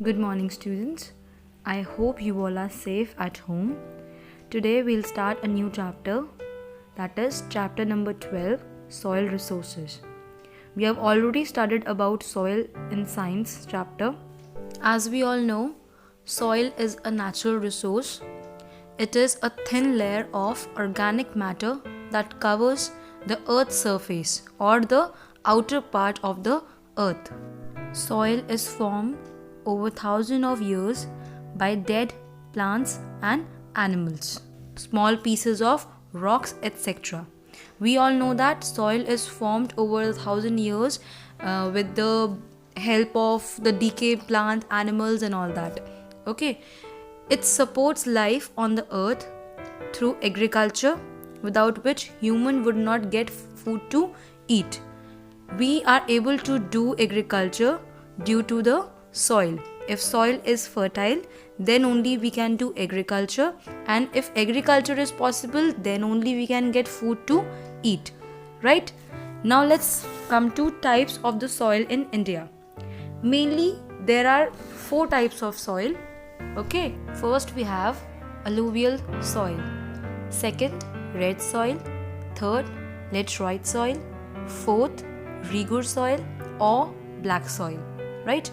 Good morning, students. I hope you all are safe at home. Today we'll start a new chapter, that is chapter number 12, Soil Resources. We have already studied about soil in science chapter. As we all know, soil is a natural resource. It is a thin layer of organic matter that covers the earth's surface or the outer part of the earth. Soil is formed over thousands of years by dead plants and animals, small pieces of rocks, etc. We all know that soil is formed over 1,000 years with the help of the decayed plant, animals, and all that. Okay, it supports life on the earth through agriculture, without which human would not get food to eat. We are able to do agriculture due to the soil. If soil is fertile, then only we can do agriculture, and if agriculture is possible, then only we can get food to eat. Right? Now let's come to types of the soil in India. Mainly there are 4 types of soil. Okay, first we have alluvial soil, second red soil, third laterite soil, fourth regur soil or black soil. Right?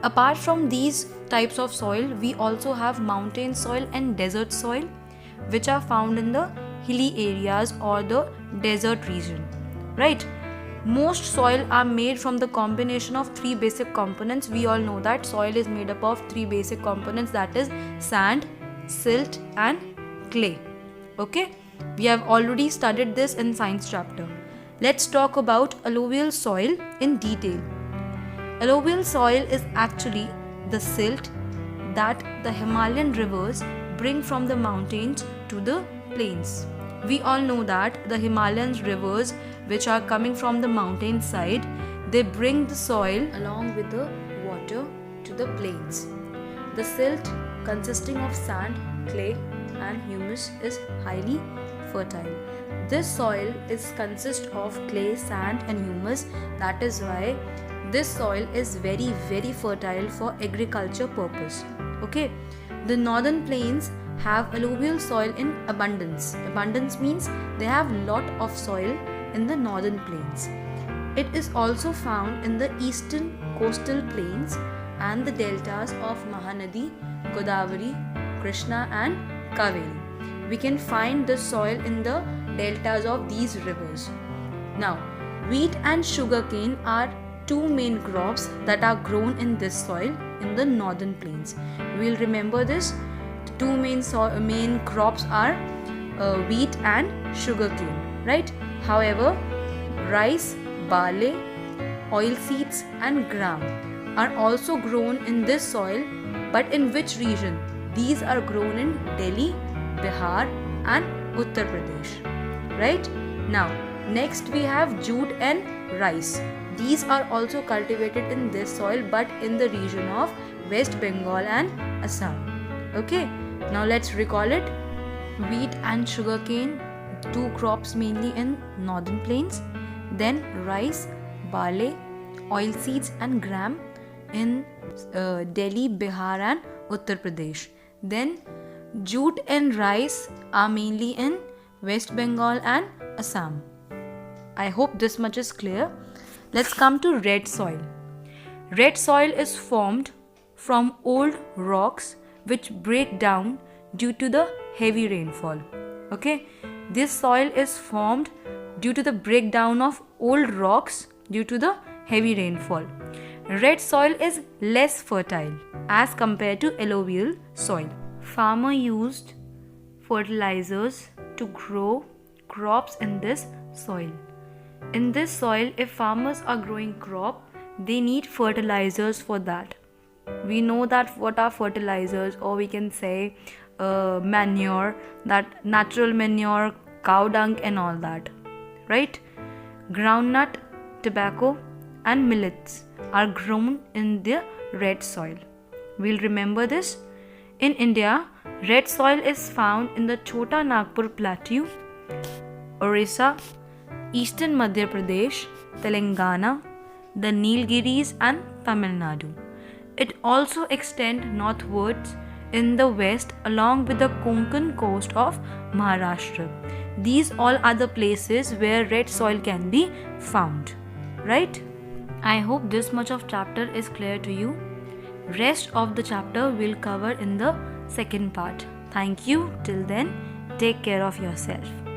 Apart from these types of soil, we also have mountain soil and desert soil, which are found in the hilly areas or the desert region. Right? Most soil are made from the combination of 3 basic components. We all know that soil is made up of 3 basic components, that is sand, silt and clay. Okay? We have already studied this in science chapter. Let's talk about alluvial soil in detail. Alluvial soil is actually the silt that the Himalayan rivers bring from the mountains to the plains. We all know that the Himalayan rivers, which are coming from the mountain side, they bring the soil along with the water to the plains. The silt, consisting of sand, clay and humus, is highly fertile. This soil consists of clay, sand and humus. That is why this soil is very fertile for agriculture purpose. Okay, the northern plains have alluvial soil in abundance. Abundance means they have lot of soil in the northern plains. It is also found in the eastern coastal plains and the deltas of Mahanadi, Godavari, Krishna and Kaveri. We can find the soil in the deltas of these rivers. Now, wheat and sugarcane are 2 main crops that are grown in this soil in the northern plains. We will remember this. The 2 main crops are wheat and sugarcane, right? However, rice, barley, oilseeds and gram are also grown in this soil, but in which region? These are grown in Delhi, Bihar and Uttar Pradesh. Right? Now, next we have jute and rice. These are also cultivated in this soil, but in the region of West Bengal and Assam. Okay, now let's recall it. Wheat and sugarcane, 2 crops mainly in northern plains. Then rice, barley, oilseeds and gram in Delhi, Bihar and Uttar Pradesh. Then jute and rice are mainly in West Bengal and Assam. I hope this much is clear. Let's come to red soil. Red soil is formed from old rocks which break down due to the heavy rainfall. Okay, this soil is formed due to the breakdown of old rocks due to the heavy rainfall. Red soil is less fertile as compared to alluvial soil. Farmer used fertilizers to grow crops in this soil. In this soil, if farmers are growing crop, they need fertilizers for that. We know that what are fertilizers, or we can say manure, that natural manure, cow dung and all that. Right? Groundnut, tobacco and millets are grown in the red soil. We'll remember this. In India, red soil is found in the Chota Nagpur Plateau, Orissa, Eastern Madhya Pradesh, Telangana, the Nilgiris and Tamil Nadu. It also extends northwards in the west along with the Konkan coast of Maharashtra. These all are the places where red soil can be found, right? I hope this much of chapter is clear to you. Rest of the chapter we'll cover in the second part. Thank you. Till then, take care of yourself.